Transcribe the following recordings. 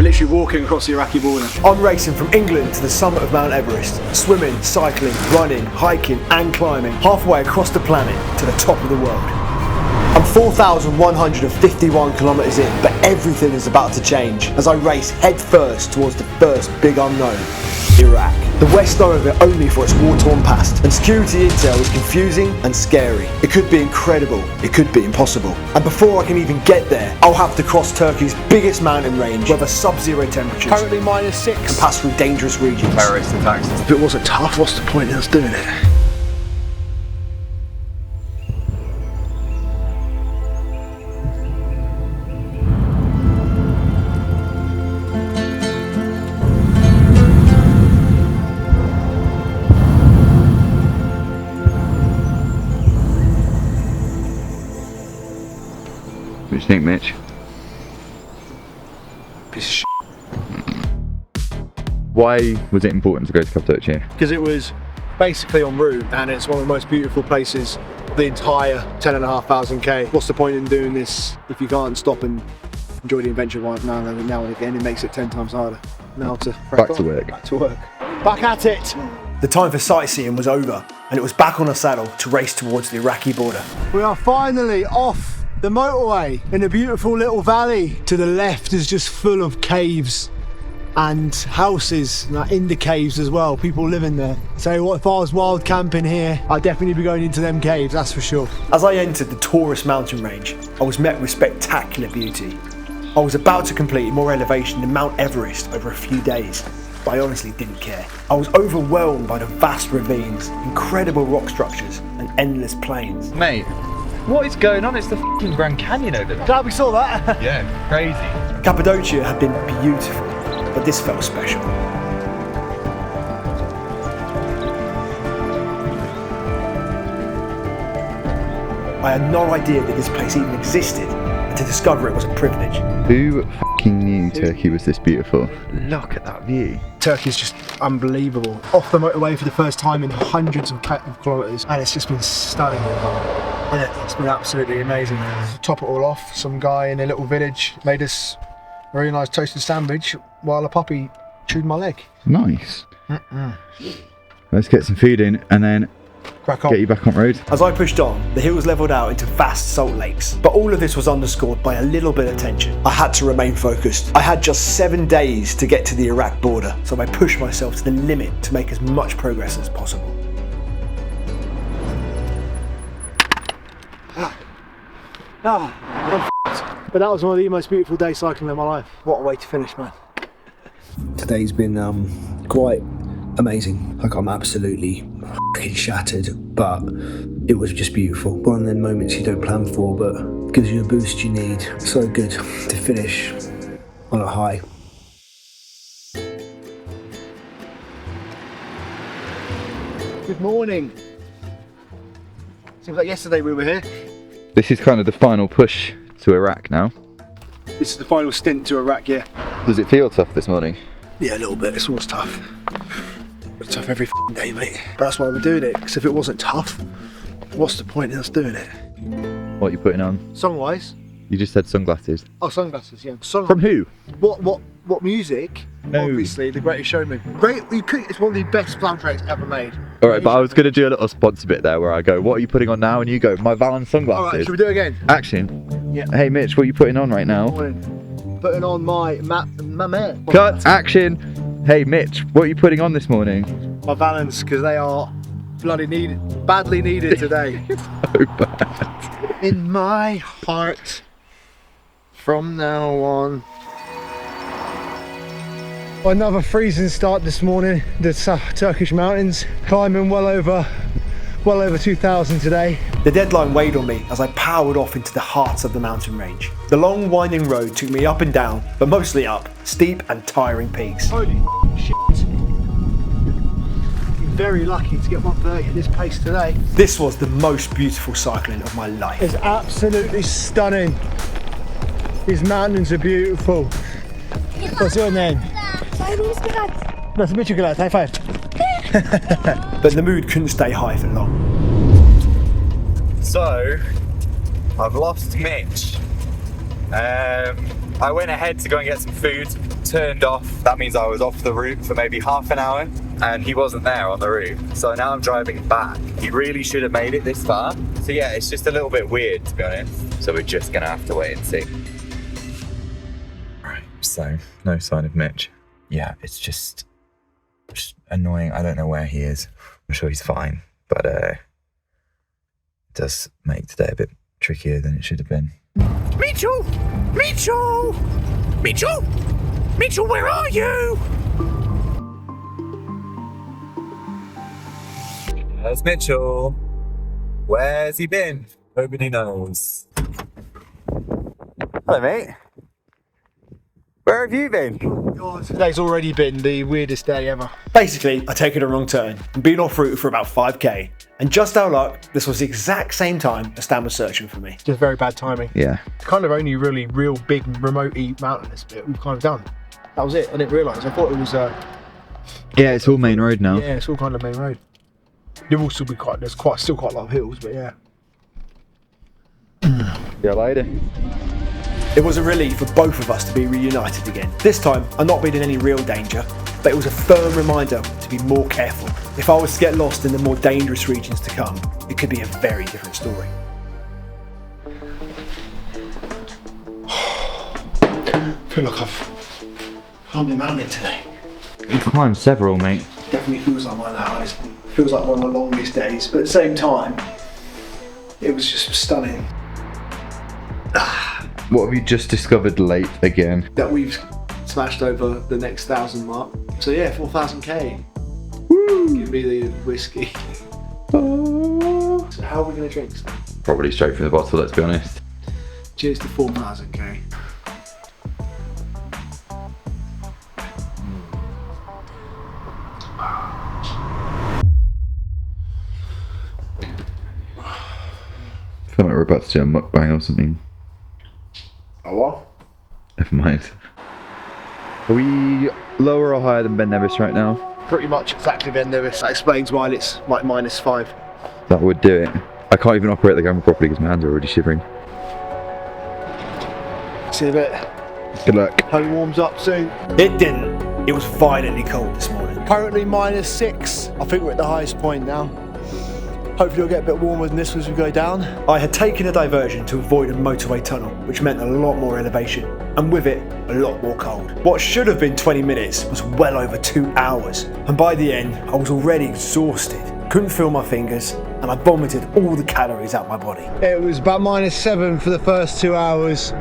literally walking across the Iraqi border. I'm racing from England to the summit of Mount Everest, swimming, cycling, running, hiking and climbing, halfway across the planet to the top of the world. I'm 4,151 kilometres in, but everything is about to change as I race head first towards the first big unknown, Iraq. The West know of it only for its war-torn past, and security intel is confusing and scary. It could be incredible, it could be impossible. And before I can even get there, I'll have to cross Turkey's biggest mountain range, weather sub-zero temperatures, Currently -6. and pass through dangerous regions. Terrorist attacks. If it wasn't tough, what's the point in us doing it? What do you think, Mitch? Piece of shit. Why was it important to go to Cappadocia? Because it was basically en route and it's one of the most beautiful places the entire 10,500 k. What's the point in doing this if you can't stop and enjoy the adventure right now and again? It makes it 10 times harder. Now to Back to work. Back to work. Back at it. The time for sightseeing was over, and it was back on a saddle to race towards the Iraqi border. We are finally off the motorway in a beautiful little valley. To the left is just full of caves and houses in the caves as well, people living there. So what, if I was wild camping here, I'd definitely be going into them caves, that's for sure. As I entered the Taurus mountain range, I was met with spectacular beauty. I was about to complete more elevation than Mount Everest over a few days, but I honestly didn't care. I was overwhelmed by the vast ravines, incredible rock structures, and endless plains. Mate, what is going on? It's the f***ing Grand Canyon over there. Glad we saw that. Yeah, crazy. Cappadocia had been beautiful, but this felt special. I had no idea that this place even existed, and to discover it was a privilege. Who f***ing knew Turkey was this beautiful? Look at that view. Turkey's just unbelievable. Off the motorway for the first time in hundreds of kilometres, and it's just been stunning. It's been absolutely amazing. To top it all off, some guy in a little village made us a really nice toasted sandwich while a puppy chewed my leg. Nice. Let's get some food in and then Crack on. get you back on road. As I pushed on, the hills levelled out into vast salt lakes, but all of this was underscored by a little bit of tension. I had to remain focused. I had just 7 days to get to the Iraq border, so I pushed myself to the limit to make as much progress as possible. I'm f***ed. But that was one of the most beautiful days cycling in my life. What a way to finish, man. Today's been quite amazing. Like, I'm absolutely f***ing shattered, but it was just beautiful. One of them moments you don't plan for, but gives you a boost you need. So good to finish on a high. Good morning. Seems like yesterday we were here. This is kind of the final push to Iraq now. This is the final stint to Iraq, yeah. Does it feel tough this morning? Yeah, a little bit. It's always tough. It's tough every f***ing day, mate. But that's why we're doing it, because if it wasn't tough, what's the point in us doing it? What are you putting on? Song-wise? You just said sunglasses. Oh, sunglasses, yeah. From who? What music? No. Obviously, The Greatest Showman. It's one of the best soundtracks ever made. Alright, but I was going to do a little sponsor bit there where I go, what are you putting on now? And you go, my Valens sunglasses. Alright, should we do it again? Action. Yeah. Hey Mitch, what are you putting on right now? Putting on my man. Cut! Action! Hey Mitch, what are you putting on this morning? My Valens, because they are badly needed today. So bad. In my heart, from now on. Another freezing start this morning. The Turkish mountains, climbing well over 2,000 today. The deadline weighed on me as I powered off into the heart of the mountain range. The long winding road took me up and down, but mostly up, steep and tiring peaks. Holy shit. Very lucky to get 130 at this pace today. This was the most beautiful cycling of my life. It's absolutely stunning. These mountains are beautiful. What's your name? Nice to meet you, guys. High five. But the mood couldn't stay high for long. So, I've lost Mitch. I went ahead to go and get some food turned off. That means I was off the route for maybe half an hour and he wasn't there on the route. So now I'm driving back. He really should have made it this far. So yeah, it's just a little bit weird, to be honest. So we're just gonna have to wait and see. Right, so no sign of Mitch. Yeah, it's just annoying. I don't know where he is. I'm sure he's fine, but it does make today a bit trickier than it should have been. Mitchell! Mitchell! Mitchell! Mitchell, where are you? There's Mitchell. Where's he been? Nobody knows. Hello, mate. Where have you been? God, today's already been the weirdest day ever. Basically, I taken a wrong turn and been off route for about 5k. And just our luck, this was the exact same time as Stan was searching for me. Just very bad timing. Yeah. It's kind of only really real big remote-y mountainous bit we've kind of done. That was it. I didn't realise. I thought it was Yeah, it's all main road now. yeah, it's all kind of main road. There will still be still quite a lot of hills, but yeah. See you later. It was a relief for both of us to be reunited again. This time, I'm not being in any real danger, but it was a firm reminder to be more careful. If I was to get lost in the more dangerous regions to come, it could be a very different story. I feel like I've climbed a mountain today. You've climbed several, mate. Definitely feels like one of the hardest. Feels like one of the longest days, but at the same time, it was just stunning. What have you just discovered late again? That we've smashed over the next 1,000 mark. So yeah, 4,000k. Woo! Give me the whiskey. So how are we going to drink? Probably straight from the bottle, let's be honest. Cheers to 4,000k. I feel like we're about to do a mukbang or something. Oh what? Never mind. Are we lower or higher than Ben Nevis right now? Pretty much exactly Ben Nevis. That explains why it's like -5. That would do it. I can't even operate the camera properly because my hands are already shivering. See you in a bit. Good luck. Hope it warms up soon. It didn't. It was violently cold this morning. Currently -6. I think we're at the highest point now. Hopefully it'll get a bit warmer than this as we go down. I had taken a diversion to avoid a motorway tunnel, which meant a lot more elevation, and with it, a lot more cold. What should have been 20 minutes was well over 2 hours, and by the end, I was already exhausted, couldn't feel my fingers, and I vomited all the calories out my body. It was about -7 for the first 2 hours,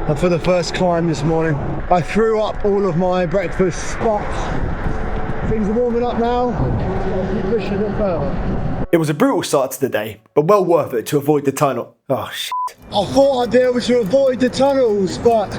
and for the first climb this morning. I threw up all of my breakfast spots. Things are warming up now. I'll keep pushing a bit further. It was a brutal start to the day, but well worth it to avoid the tunnel. Oh shit. I thought I'd be able to avoid the tunnels, but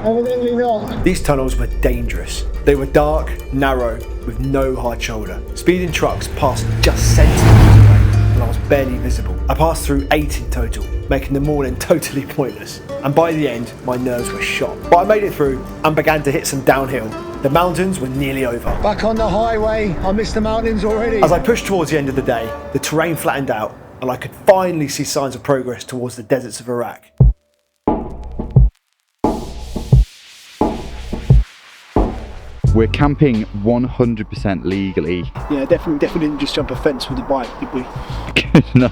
evidently not. These tunnels were dangerous. They were dark, narrow, with no hard shoulder. Speeding trucks passed just centimetres away, and I was barely visible. I passed through 8 in total, making the morning totally pointless. And by the end, my nerves were shot. But I made it through and began to hit some downhill. The mountains were nearly over. Back on the highway, I missed the mountains already. As I pushed towards the end of the day, the terrain flattened out, and I could finally see signs of progress towards the deserts of Iraq. We're camping 100% legally. Yeah, definitely didn't just jump a fence with a bike, did we? No.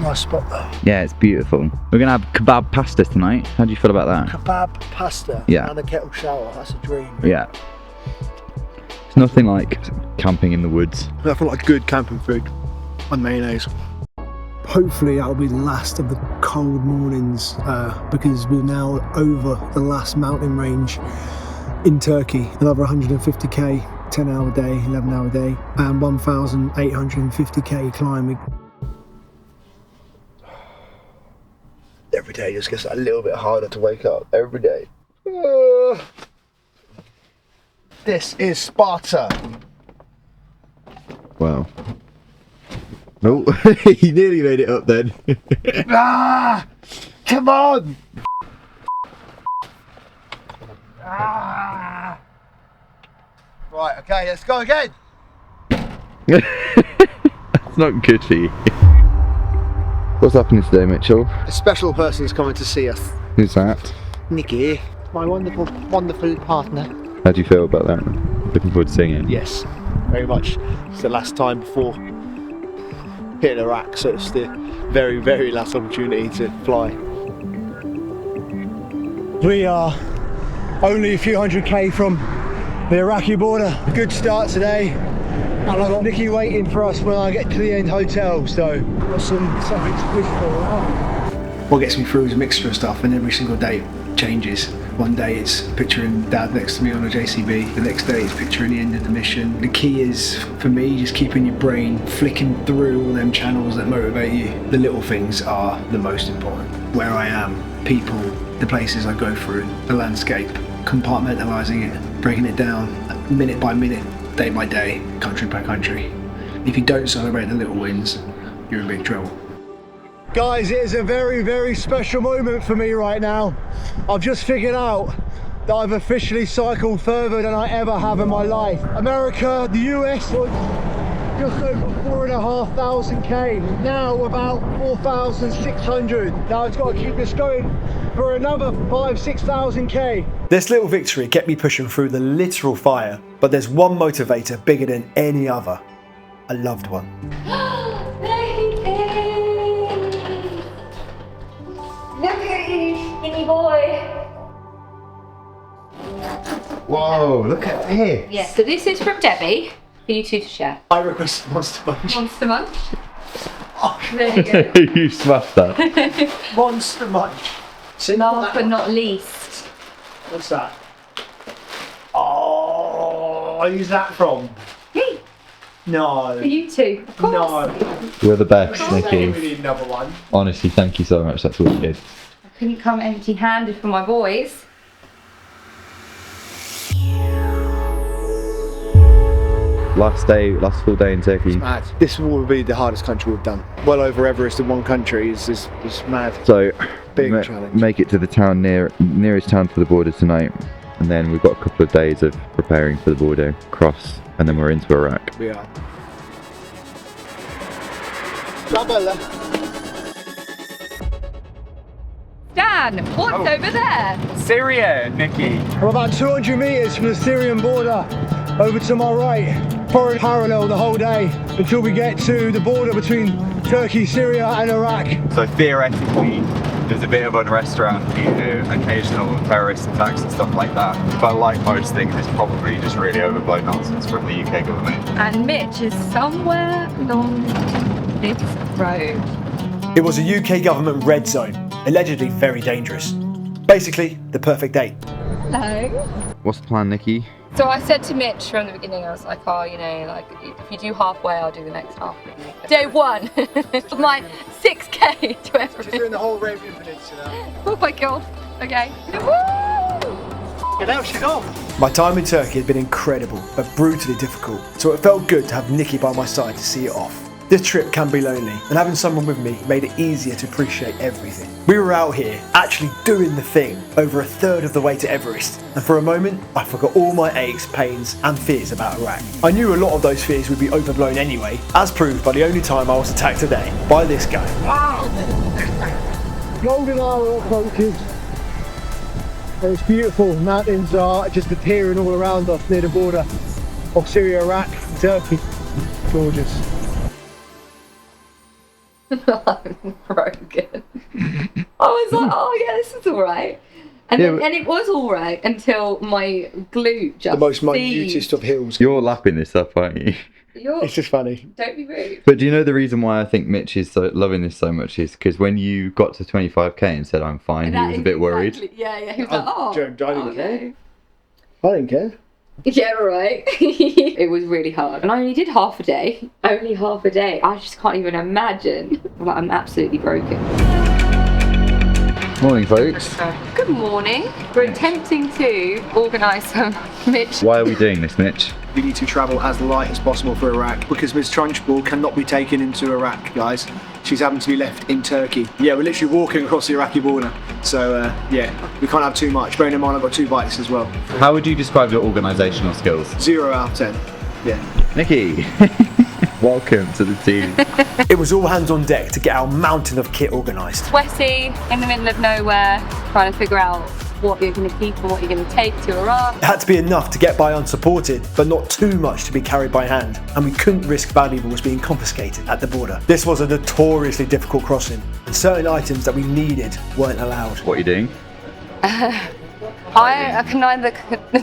Nice spot though. Yeah, it's beautiful. We're gonna have kebab pasta tonight. How do you feel about that? Kebab, pasta, Yeah. and a kettle shower. That's a dream. Yeah. It's nothing like camping in the woods. I feel like good camping food and mayonnaise. Hopefully that'll be the last of the cold mornings because we're now over the last mountain range in Turkey. Another 150k, 10-hour day, 11-hour day, and 1,850k climbing. Every day just gets a little bit harder to wake up. Every day. This is Sparta. Wow. Oh, he nearly made it up then. Ah! Come on! Ah! Right, okay, let's go again. That's not good for you. What's happening today, Mitchell? A special person is coming to see us. Who's that? Nikki. my wonderful, wonderful partner. How do you feel about that? Looking forward to seeing it. Yes, very much. It's the last time before hitting Iraq, so it's the very, very last opportunity to fly. We are only a few 100k from the Iraqi border. Good start today, and I've got Nikki waiting for us when I get to the end hotel, so got something to push for. What gets me through is a mixture of stuff, and every single day it changes. One day it's picturing Dad next to me on a JCB, the next day it's picturing the end of the mission. The key is, for me, just keeping your brain flicking through all them channels that motivate you. The little things are the most important. Where I am, people, the places I go through, the landscape, compartmentalising it, breaking it down minute by minute, day by day, country by country. If you don't celebrate the little wins, you're in big trouble. Guys, it is a very, very special moment for me right now. I've just figured out that I've officially cycled further than I ever have in my life. America, the US was just over 4,500 k. Now about 4,600. Now I've got to keep this going for another 5,000-6,000 k. This little victory kept me pushing through the literal fire, but there's one motivator bigger than any other. A loved one. Look at you, skinny boy. Whoa, look at here. Yeah, so this is from Debbie for you two to share. I request Monster Munch. Monster Munch. There you go. You smashed that. Monster Munch. Last but not least. What's that? Oh, who's that from? Me. No. For you two, of course. No. You're the best, We Nikki. need another one. Honestly, thank you so much. That's what you did. I couldn't come empty-handed for my boys. Last full day in Turkey. Mad. This will be the hardest country we've done. Well over Everest in one country is mad. So, Big challenge. make it to the town nearest town to the border tonight, and then we've got a couple of days of preparing for the border cross, and then we're into Iraq. We are. La bella. Dan, what's over there? Syria, Nikki. We're about 200 metres from the Syrian border. Over to my right. Following parallel the whole day until we get to the border between Turkey, Syria and Iraq. So theoretically, there's a bit of unrest around here, occasional terrorist attacks and stuff like that. But like most things, it's probably just really overblown nonsense from the UK government. And Mitch is somewhere along this road. It was a UK government red zone, allegedly very dangerous. Basically, the perfect date. Hello. What's the plan, Nikki? So I said to Mitch from the beginning, I was like, oh, you know, like if you do halfway, I'll do the next half. Day one, my 6k to Just everything. doing the whole Arabian Peninsula. Oh my god. Okay. Woo! Get out, she's off. My time in Turkey had been incredible, but brutally difficult, so it felt good to have Nikki by my side to see it off. This trip can be lonely, and having someone with me made it easier to appreciate everything. We were out here, actually doing the thing, over a third of the way to Everest, and for a moment, I forgot all my aches, pains, and fears about Iraq. I knew a lot of those fears would be overblown anyway, as proved by the only time I was attacked today, by this guy. Golden hour approaches. It's beautiful. Mountains are just appearing all around us near the border of Syria, Iraq, and Turkey. Gorgeous. I'm broken. I was like, oh yeah, this is alright. And it was alright until my glute just The most seized. minutest of hills. You're lapping this up, aren't you? It's just funny. Don't be rude. But do you know the reason why I think Mitch is so loving this so much is because when you got to 25k and said I'm fine, he was a bit worried. Yeah, he was like, oh. Joan, I didn't care. no. I didn't care. Yeah, right. It was really hard. And I only did half a day. Only half a day. I just can't even imagine. Like, I'm absolutely broken. Morning, folks. Good morning. We're attempting to organise some Mitch. Why are we doing this, Mitch? We need to travel as light as possible for Iraq because Ms. Trunchbull cannot be taken into Iraq, guys. She's having to be left in Turkey. Yeah, we're literally walking across the Iraqi border. So, yeah, we can't have too much. Bearing in mind I've got 2 bikes as well. How would you describe your organisational skills? 0 out of 10. Yeah. Nikki, welcome to the team. It was all hands on deck to get our mountain of kit organised. Sweaty, in the middle of nowhere, trying to figure out what you're going to keep and what you're going to take to Iraq. It had to be enough to get by unsupported, but not too much to be carried by hand, and we couldn't risk valuables being confiscated at the border. This was a notoriously difficult crossing, and certain items that we needed weren't allowed. What are you doing? I can neither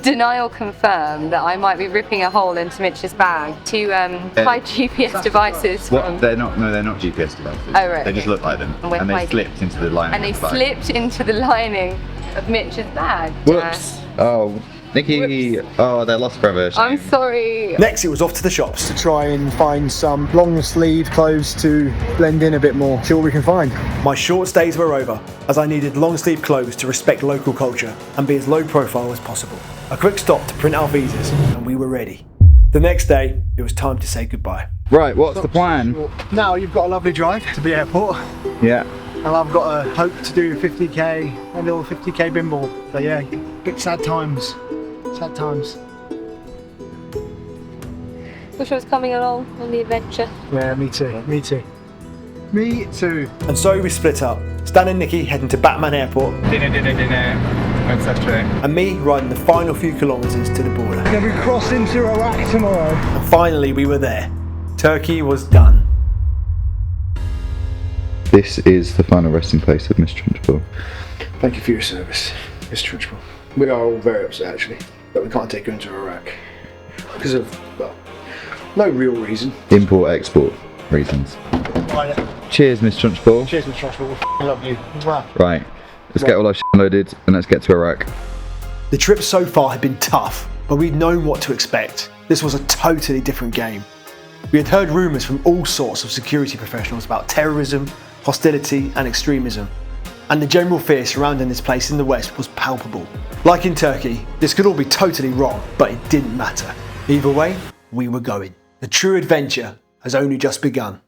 deny or confirm that I might be ripping a hole into Mitch's bag to hide GPS devices from... They're not GPS devices. Oh, right, They just okay. look like them. And we're And they hiding. slipped into the lining. And they of the bag. slipped into the lining of Mitch's bag. Whoops. Oh, Nikki. Whoops. Oh, they're lost forever. I'm sorry. Next, it was off to the shops. To try and find some long sleeve clothes to blend in a bit more. See what we can find. My short stays were over, as I needed long sleeve clothes to respect local culture and be as low profile as possible. A quick stop to print our visas, and we were ready. The next day, it was time to say goodbye. Right, what's the plan? Now you've got a lovely drive to the airport, Yeah. and I've got a hope to do 50k, a little 50k binball. So yeah, bit sad times. Sad times. Wish I was coming along on the adventure. Yeah, me too. Me too. Me too. And so we split up, Stan and Nikki heading to Batman Airport, Dinner, etc. and me riding the final few kilometres to the border. Then we cross into Iraq tomorrow. And finally we were there. Turkey was done. This is the final resting place of Mr. Trunchbull. Thank you for your service, Mr. Trunchbull. We are all very upset actually that we can't take you into Iraq because of, well, no real reason. Import-export reasons. Cheers, Mr. Trunchbull. Cheers, Mr. Trunchbull. We love you. Mwah. Right, let's get all our shit loaded and let's get to Iraq. The trip so far had been tough, but we'd known what to expect. This was a totally different game. We had heard rumours from all sorts of security professionals about terrorism, hostility and extremism, and the general fear surrounding this place in the West was palpable. Like in Turkey, this could all be totally wrong, but it didn't matter. Either way, we were going. The true adventure has only just begun.